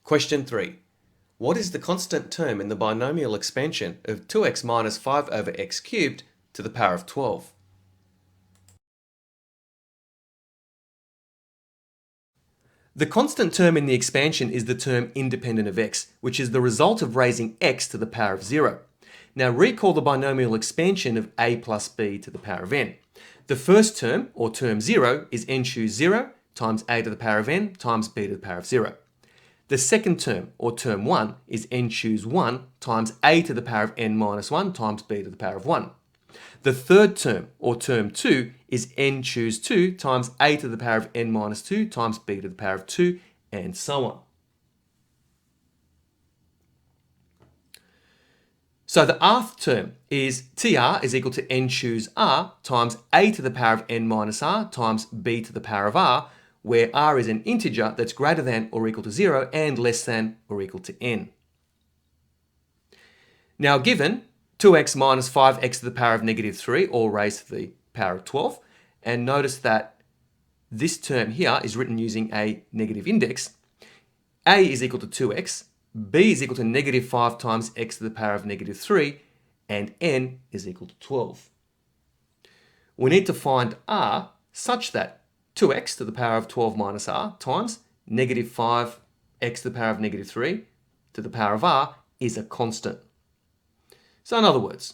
Question 3. What is the constant term in the binomial expansion of 2x minus 5 over x cubed to the power of 12? The constant term in the expansion is the term independent of x, which is the result of raising x to the power of 0. Now recall the binomial expansion of a plus b to the power of n. The first term, or term 0, is n choose 0 times a to the power of n times b to the power of 0. The second term, or term 1, is n choose 1 times a to the power of n minus 1 times b to the power of 1. The third term, or term 2, is n choose 2 times a to the power of n minus 2 times b to the power of 2, and so on. So the rth term is tr is equal to n choose r times a to the power of n minus r times b to the power of r, where r is an integer that's greater than or equal to 0 and less than or equal to n. Now given 2x minus 5x to the power of negative 3, all raised to the power of 12, and notice that this term here is written using a negative index. A is equal to 2x, b is equal to negative 5 times x to the power of negative 3, and n is equal to 12. We need to find r such that 2x to the power of 12 minus r times negative 5x to the power of negative 3 to the power of r is a constant. So in other words,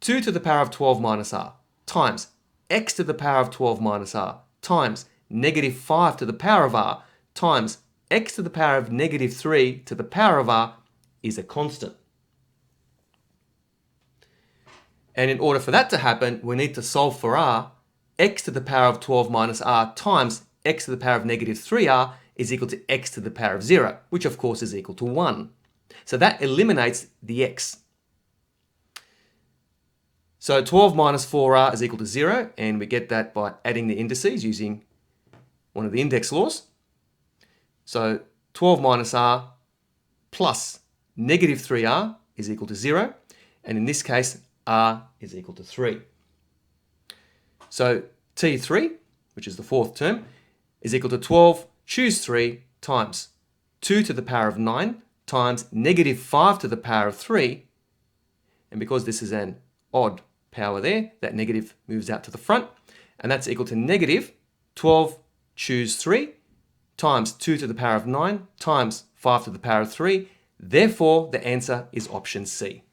2 to the power of 12 minus r times x to the power of 12 minus r times negative 5 to the power of r times x to the power of negative 3 to the power of r is a constant. And in order for that to happen, we need to solve for r. X to the power of 12 minus r times x to the power of negative 3r is equal to x to the power of 0, which of course is equal to 1. So that eliminates the x. So 12 minus 4r is equal to 0, and we get that by adding the indices using one of the index laws. So 12 minus r plus negative 3r is equal to 0, and in this case, r is equal to 3. So T3, which is the fourth term, is equal to 12 choose 3 times 2 to the power of 9 times negative 5 to the power of 3. And because this is an odd power there, that negative moves out to the front. And that's equal to negative 12 choose 3 times 2 to the power of 9 times 5 to the power of 3. Therefore, the answer is option C.